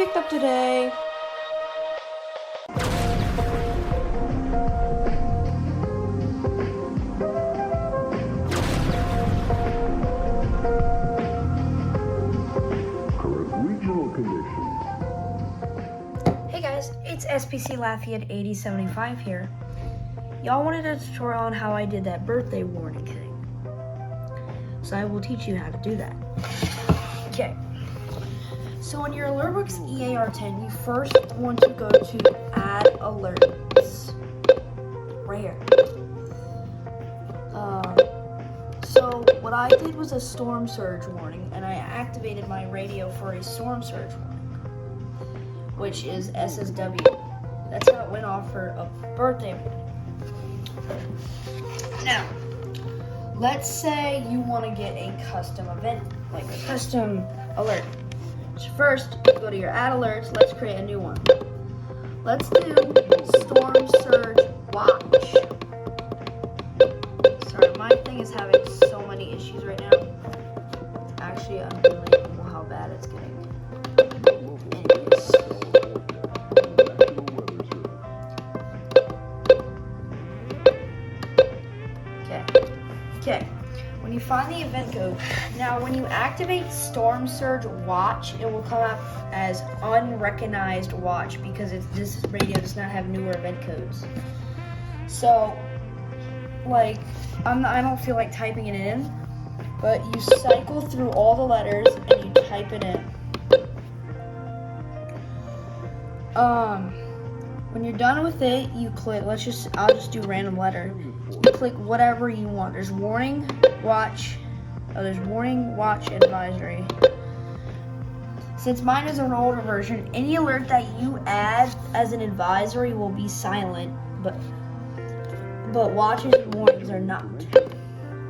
picked up today. Regional conditions. Hey guys, it's SPC Lafayette 8075 here. Y'all wanted a tutorial on how I did that birthday warning thing. So I will teach you how to do that. Okay. So in your Alertbooks EAR10, you first want to go to Add Alerts. Right here. So what I did was a storm surge warning, and I activated my radio for a storm surge warning, which is SSW. That's how it went off for a birthday warning. Now, let's say you want to get a custom event, like a custom alert. So first, go to your add alerts. Let's create a new one. Let's do storm surge watch. Sorry, my thing is having so many issues right now. Actually, unbelievable how bad it's getting. Anyways. Okay. When you find the event code, now when you activate Storm Surge Watch, it will come up as unrecognized watch because this radio does not have newer event codes. So, like, I don't feel like typing it in, but you cycle through all the letters and you type it in. When you're done with it, you click, I'll just do random letter. You click whatever you want. There's warning, watch, advisory. Since mine is an older version, any alert that you add as an advisory will be silent, but watches and warnings are not.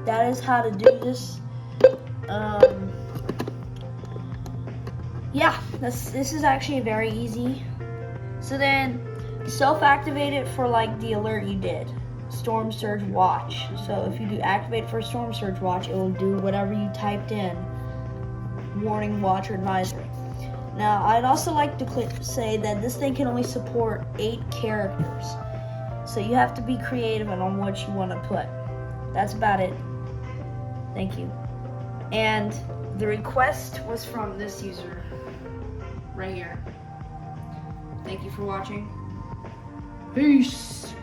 That is how to do this. Yeah, this is actually very easy. So then, self-activate it for like the alert you did. Storm Surge Watch. So if you do activate for Storm Surge Watch, it will do whatever you typed in. Warning, watch, or advisory. Now, I'd also like to say that this thing can only support 8 characters. So you have to be creative on what you want to put. That's about it. Thank you. And the request was from this user right here. Thank you for watching. Peace.